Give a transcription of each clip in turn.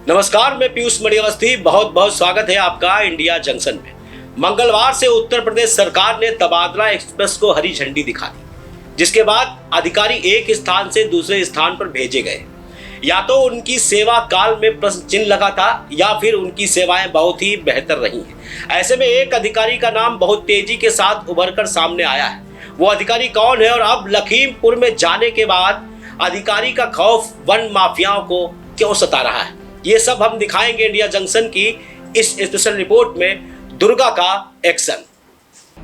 नमस्कार, मैं पीयूष मणिअवस्थी। बहुत बहुत स्वागत है आपका इंडिया जंक्शन में। मंगलवार से उत्तर प्रदेश सरकार ने तबादला एक्सप्रेस को हरी झंडी दिखा दी, जिसके बाद अधिकारी एक स्थान से दूसरे स्थान पर भेजे गए। या तो उनकी सेवा काल में प्रश्न चिन्ह लगा था या फिर उनकी सेवाएं बहुत ही बेहतर रही हैं। ऐसे में एक अधिकारी का नाम बहुत तेजी के साथ उभर कर सामने आया है। वो अधिकारी कौन है और अब लखीमपुर में जाने के बाद अधिकारी का खौफ वन माफियाओं को क्यों सता रहा है, ये सब हम दिखाएंगे इंडिया जंक्शन की इस स्पेशल रिपोर्ट में। दुर्गा का एक्शन।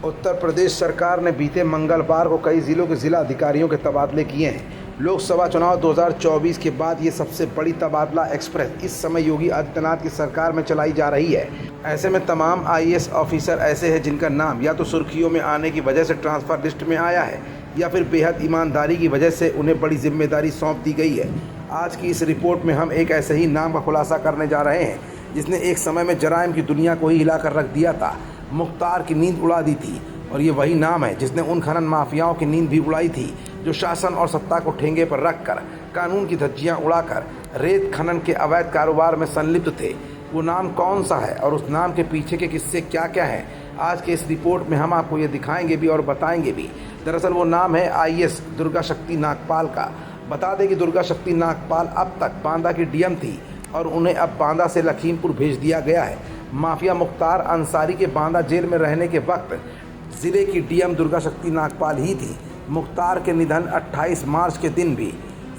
उत्तर प्रदेश सरकार ने बीते मंगलवार को कई जिलों के जिला अधिकारियों के तबादले किए हैं। लोकसभा चुनाव 2024 के बाद ये सबसे बड़ी तबादला एक्सप्रेस इस समय योगी आदित्यनाथ की सरकार में चलाई जा रही है। ऐसे में तमाम आईएएस ऑफिसर ऐसे हैं जिनका नाम या तो सुर्खियों में आने की वजह से ट्रांसफर लिस्ट में आया है या फिर बेहद ईमानदारी की वजह से उन्हें बड़ी जिम्मेदारी सौंप दी गई है। आज की इस रिपोर्ट में हम एक ऐसे ही नाम का खुलासा करने जा रहे हैं जिसने एक समय में जराइम की दुनिया को ही हिला कर रख दिया था, मुख्तार की नींद उड़ा दी थी। और ये वही नाम है जिसने उन खनन माफियाओं की नींद भी उड़ाई थी जो शासन और सत्ता को ठेंगे पर रखकर कानून की धज्जियां उड़ाकर रेत खनन के अवैध कारोबार में संलिप्त थे। वो नाम कौन सा है और उस नाम के पीछे के किस्से क्या क्या हैं, आज के इस रिपोर्ट में हम आपको ये दिखाएंगे भी और बताएंगे भी। दरअसल वो नाम है आईएएस दुर्गा शक्ति नागपाल का। बता दें कि दुर्गा शक्ति नागपाल अब तक बांदा की डीएम थी और उन्हें अब बांदा से लखीमपुर भेज दिया गया है। माफिया मुख्तार अंसारी के बांदा जेल में रहने के वक्त ज़िले की डीएम दुर्गा शक्ति नागपाल ही थी। मुख्तार के निधन 28 मार्च के दिन भी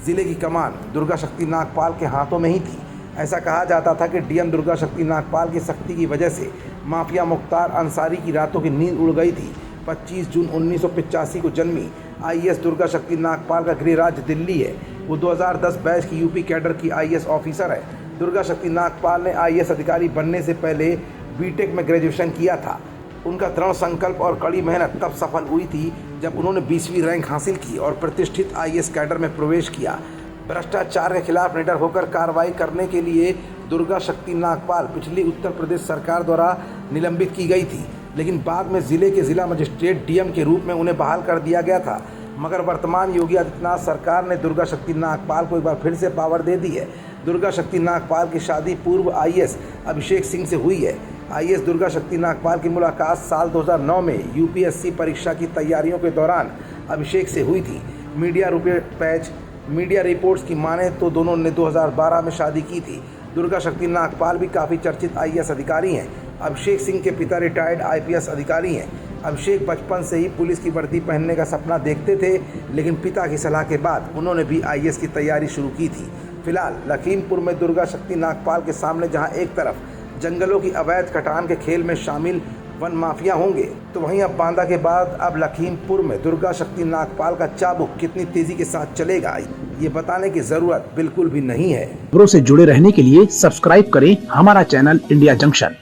ज़िले की कमान दुर्गा शक्ति नागपाल के हाथों में ही थी। ऐसा कहा जाता था कि डीएम दुर्गा शक्ति नागपाल की सख्ती की वजह से माफिया मुख्तार अंसारी की रातों की नींद उड़ गई थी। 25 जून 1985 को जन्मी आईएएस दुर्गा शक्ति नागपाल का गृह राज्य दिल्ली है। वो 2010 बैच की यूपी कैडर की आईएएस ऑफिसर है। दुर्गा शक्ति नागपाल ने आईएएस अधिकारी बनने से पहले बीटेक में ग्रेजुएशन किया था। उनका दृढ़ संकल्प और कड़ी मेहनत तब सफल हुई थी जब उन्होंने 20वीं रैंक हासिल की और प्रतिष्ठित आईएएस कैडर में प्रवेश किया। भ्रष्टाचार के खिलाफ निडर होकर कार्रवाई करने के लिए दुर्गा शक्ति नागपाल पिछली उत्तर प्रदेश सरकार द्वारा निलंबित की गई थी, लेकिन बाद में जिले के जिला मजिस्ट्रेट डीएम के रूप में उन्हें बहाल कर दिया गया था। मगर वर्तमान योगी आदित्यनाथ सरकार ने दुर्गा शक्ति नागपाल को एक बार फिर से पावर दे दी है। दुर्गा शक्ति नागपाल की शादी पूर्व आईएएस अभिषेक सिंह से हुई है। आईएएस दुर्गा शक्ति नागपाल की मुलाकात साल 2009 में यूपीएससी परीक्षा की तैयारियों के दौरान अभिषेक से हुई थी। मीडिया रिपोर्ट्स की माने तो दोनों ने 2012 में शादी की थी। दुर्गा शक्ति नागपाल भी काफ़ी चर्चित आईएएस अधिकारी हैं। अभिषेक सिंह के पिता रिटायर्ड आईपीएस अधिकारी हैं। अभिषेक बचपन से ही पुलिस की वर्दी पहनने का सपना देखते थे, लेकिन पिता की सलाह के बाद उन्होंने भी आईएएस की तैयारी शुरू की थी। फिलहाल लखीमपुर में दुर्गा शक्ति नागपाल के सामने जहां एक तरफ जंगलों की अवैध कटान के खेल में शामिल वन माफिया होंगे, तो वहीं अब बांदा के बाद अब लखीमपुर में दुर्गा शक्ति नागपाल का चाबुक कितनी तेजी के साथ चलेगा, ये बताने की जरूरत बिल्कुल भी नहीं है। खबरों से जुड़े रहने के लिए सब्सक्राइब करें हमारा चैनल इंडिया जंक्शन।